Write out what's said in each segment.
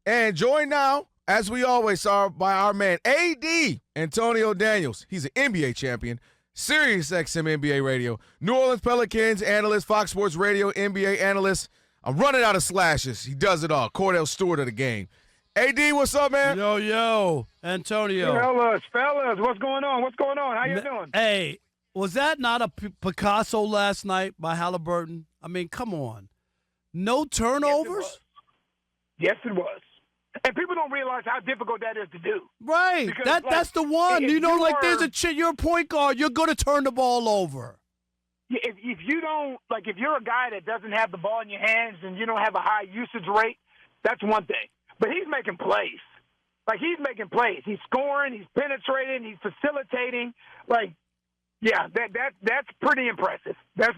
And joined now, as we always are, by our man, AD Antonio Daniels. He's an NBA champion, Sirius XM NBA radio, New Orleans Pelicans analyst, Fox Sports Radio NBA analyst. I'm running out of slashes. He does it all. Cordell Stewart of the game. AD, what's up, man? Yo, Antonio. Fellas, what's going on? How you doing? Hey, was that not a Picasso last night by Haliburton? I mean, come on. No turnovers? Yes, it was. And people don't realize how difficult that is to do. Right. Because, That's the one. There's there's you're a point guard. You're going to turn the ball over. If you don't, if you're a guy that doesn't have the ball in your hands and you don't have a high usage rate, that's one thing. But he's making plays. He's scoring. He's penetrating. He's facilitating. That's pretty impressive. But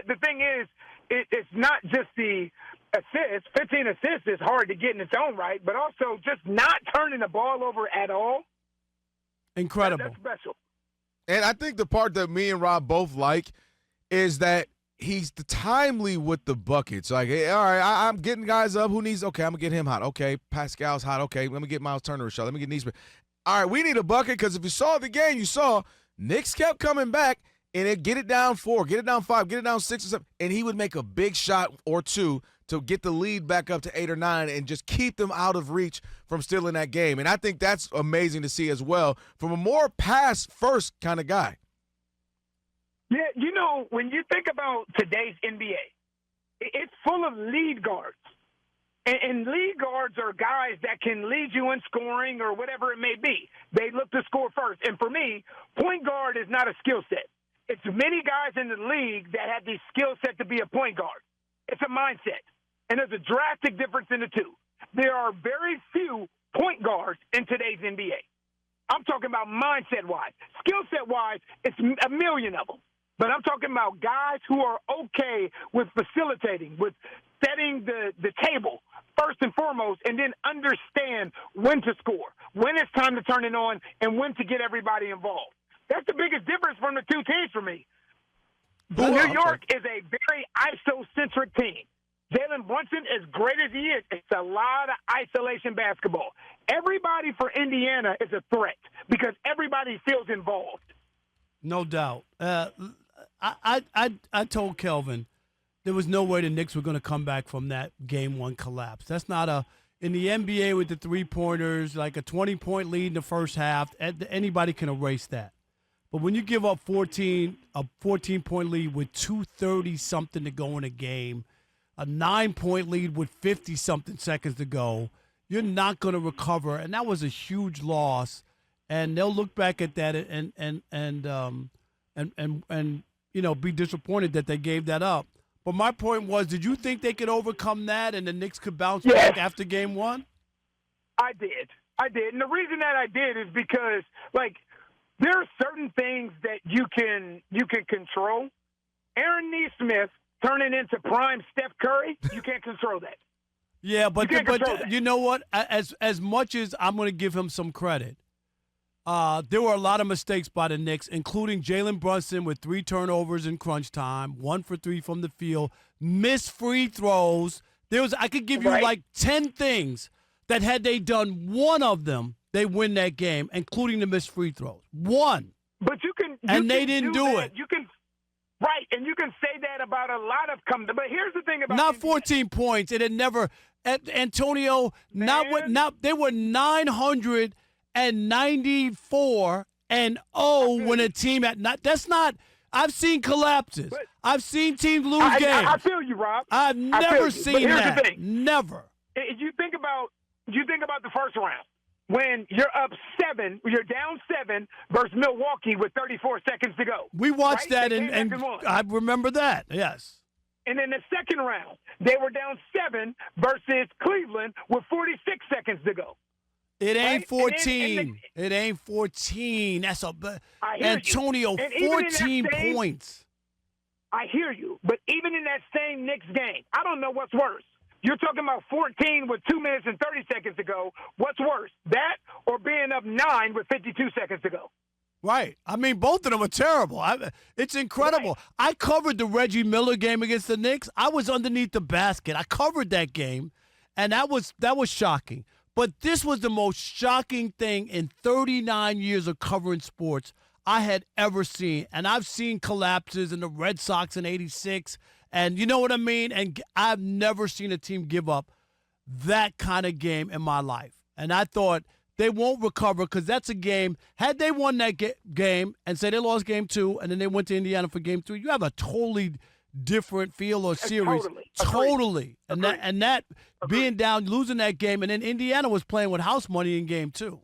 the thing is, it's not just the assists. 15 assists is hard to get in its own right, but also just not turning the ball over at all. Incredible. That's special. And I think the part that me and Rob both like is that he's timely with the buckets. Like, hey, all right, I'm getting guys up. Who needs? Okay, I'm going to get him hot. Okay, Pascal's hot. Okay, let me get Miles Turner a shot. Let me get Neesmith. All right, we need a bucket because if you saw the game, you saw Knicks kept coming back and it get it down 4, get it down 5, get it down 6 or 7, and he would make a big shot or two to get the lead back up to 8 or 9 and just keep them out of reach from stealing that game. And I think that's amazing to see as well from a more pass-first kind of guy. Yeah, when you think about today's NBA, it's full of lead guards. And lead guards are guys that can lead you in scoring or whatever it may be. They look to score first. And for me, point guard is not a skill set. It's many guys in the league that have the skill set to be a point guard. It's a mindset. And there's a drastic difference in the two. There are very few point guards in today's NBA. I'm talking about mindset-wise. Skill set-wise, it's a million of them. But I'm talking about guys who are okay with facilitating, with setting the table first and foremost, and then understand when to score, when it's time to turn it on, and when to get everybody involved. That's the biggest difference from the two teams for me. New York is a very isocentric team. Jalen Brunson, as great as he is, it's a lot of isolation basketball. Everybody for Indiana is a threat because everybody feels involved. No doubt. I told Kelvin there was no way the Knicks were going to come back from that Game 1 collapse. That's not in the NBA with the three-pointers, like a 20-point lead in the first half, anybody can erase that. But when you give up a 14-point lead with 2:30-something to go in a game, a 9-point lead with 50-something seconds to go, you're not going to recover. And that was a huge loss. And they'll look back at that and be disappointed that they gave that up. But my point was, did you think they could overcome that and the Knicks could bounce back after Game 1? I did. And the reason that I did is because, there are certain things that you can control. Aaron Neesmith turning into prime Steph Curry, you can't control that. Yeah, but you know what? As much as I'm going to give him some credit, there were a lot of mistakes by the Knicks, including Jalen Brunson with 3 turnovers in crunch time, 1 for 3 from the field, missed free throws. I could give you 10 things that had they done one of them, they win that game, including the missed free throws. One. But they didn't do it. You can. Right, and you can say that about a lot of but here's the thing about not 14 points. It had never Antonio. They were 994 and 0 when a team that's not. I've seen collapses. I've seen teams lose games. I feel you, Rob. I've never seen that. The thing. Never. If you think about the first round. When you're up 7, you're down 7 versus Milwaukee with 34 seconds to go. We watched that, and I remember that, yes. And in the second round, they were down 7 versus Cleveland with 46 seconds to go. It ain't 14. It ain't 14. That's Antonio, 14 points. I hear you. But even in that same Knicks game, I don't know what's worse. You're talking about 14 with 2 minutes and 30 seconds to go. What's worse, that or being up 9 with 52 seconds to go? Right. I mean, both of them are terrible. It's incredible. Right. I covered the Reggie Miller game against the Knicks. I was underneath the basket. I covered that game. And that was shocking. But this was the most shocking thing in 39 years of covering sports I had ever seen. And I've seen collapses in the Red Sox in '86. And you know what I mean? And I've never seen a team give up that kind of game in my life. And I thought they won't recover because that's a game. Had they won that game and say they lost game 2 and then they went to Indiana for game 3, you have a totally different feel or series. Totally. And that being down, losing that game, and then Indiana was playing with house money in game 2.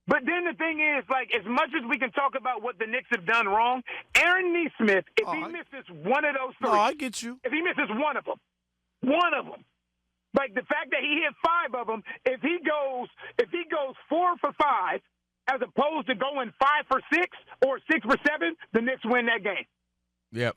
But then the thing is, like, as much as we can talk about what the Knicks have done wrong, Aaron Nesmith, if he misses one of those three, I get you. If he misses one of them, like the fact that he hit 5 of them, if he goes 4 for 5, as opposed to going 5 for 6 or 6 for 7, the Knicks win that game. Yep.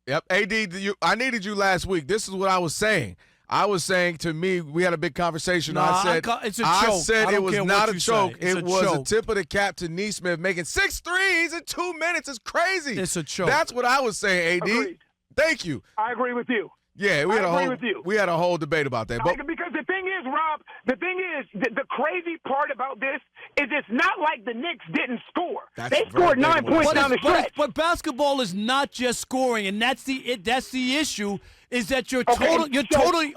AD, I needed you last week. This is what I was saying. I was saying, to me, we had a big conversation. I said it's a choke. I said it was not a choke. It was a tip of the cap to Nesmith making 6 threes in 2 minutes. It's crazy. It's a choke. That's what I was saying, AD. Agreed. Thank you. I agree with you. Yeah, we had a whole debate about that. But because the thing is, Rob, the crazy part about this is it's not like the Knicks didn't score. They scored 9 points down the stretch. But basketball is not just scoring, and that's the issue. Is that you're totally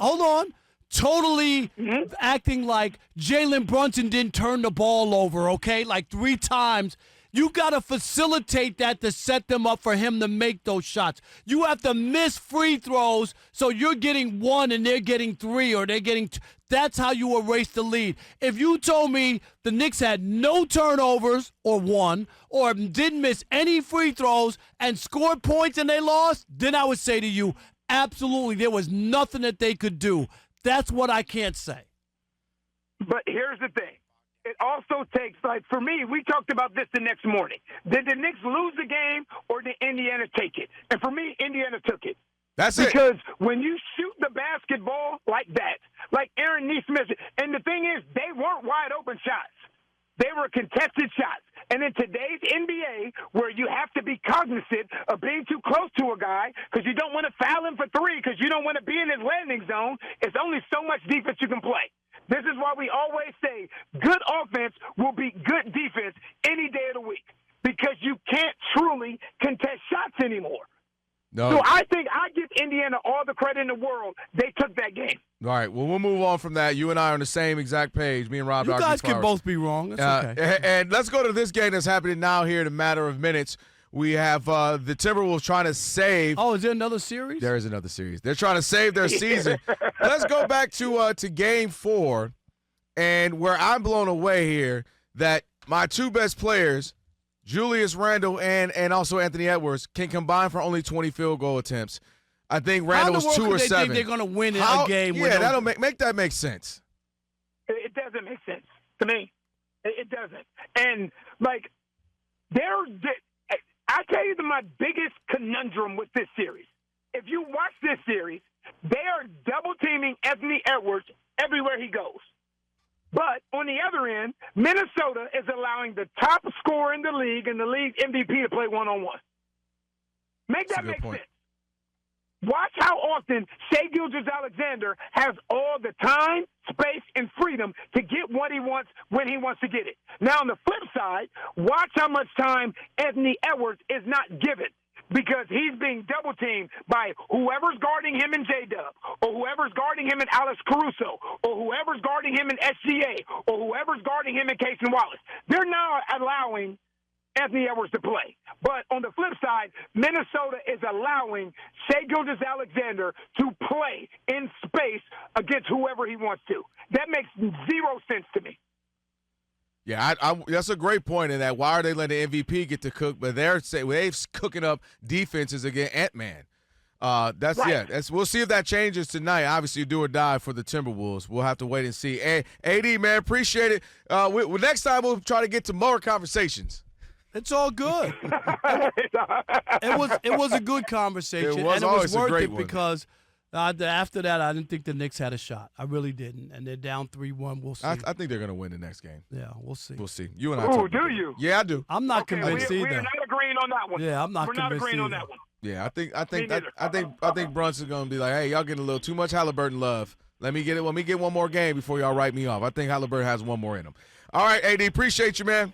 acting like Jalen Brunson didn't turn the ball over, okay? Like 3 times. You got to facilitate that to set them up for him to make those shots. You have to miss free throws so you're getting 1 and they're getting 3 or they're getting that's how you erase the lead. If you told me the Knicks had no turnovers or 1 or didn't miss any free throws and scored points and they lost, then I would say to you, absolutely, there was nothing that they could do. That's what I can't say. But here's the thing. It also takes, like, for me, we talked about this the next morning. Did the Knicks lose the game or did Indiana take it? And for me, Indiana took it. That's it. Because when you shoot the basketball like that, like Aaron Nesmith, and the thing is, they weren't wide open shots. They were contested shots. And in today's NBA, where you have to be cognizant of being too close to a guy because you don't want to foul him for 3 because you don't want to be in his landing zone, it's only so much defense you can play. This is why we always say good offense will beat good defense any day of the week because you can't truly contest shots anymore. No. So I think I give Indiana all the credit in the world. They took that game. All right. Well, we'll move on from that. You and I are on the same exact page. Me and Rob. You guys can both be wrong. That's okay. And let's go to this game that's happening now here in a matter of minutes. We have the Timberwolves trying to save. Oh, is there another series? There is another series. They're trying to save their season. Let's go back to Game 4, and where I'm blown away here that my 2 best players, Julius Randle and also Anthony Edwards, can combine for only 20 field goal attempts. I think Randle's 2 or 7. They think they're going to win a game? Yeah, that'll make that make sense. It doesn't make sense to me. It doesn't. And like, I tell you my biggest conundrum with this series. If you watch this series, they are double teaming Anthony Edwards everywhere he goes. But on the other end, Minnesota is allowing the top scorer in the league and the league MVP to play one-on-one. Make that make sense. Watch how often Shai Gilgeous-Alexander has all the time, space, and freedom to get what he wants when he wants to get it. Now, on the flip side, watch how much time Anthony Edwards is not given because he's being double-teamed by whoever's guarding him in J-Dub or whoever's guarding him in Alex Caruso or whoever's guarding him in SGA or whoever's guarding him in Cason Wallace. They're now allowing Anthony Edwards to play. But on the flip side, Minnesota is allowing Shai Gilgeous-Alexander to play in space against whoever he wants to. That makes 0 sense to me. Yeah, that's a great point in that. Why are they letting the MVP get to cook? But they're cooking up defenses against Ant-Man. Right. Yeah. We'll see if that changes tonight. Obviously, do or die for the Timberwolves. We'll have to wait and see. Hey, AD, man, appreciate it. Next time we'll try to get to more conversations. It's all good. It was a good conversation. It was always worth a great it one. Because after that, I didn't think the Knicks had a shot. I really didn't. And they're down 3-1. We'll see. I think they're going to win the next game. Yeah, we'll see. We'll see. You and I. Oh, do you? Yeah, I do. I'm not convinced either. We're not agreeing on that one. Yeah, I'm not We're convinced not agreeing either. on that one. Yeah, I think Brunson's going to be like, hey, y'all getting a little too much Haliburton love. Let me get one more game before y'all write me off. I think Haliburton has one more in him. All right, AD, appreciate you, man.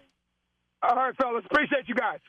All right, fellas. Appreciate you guys.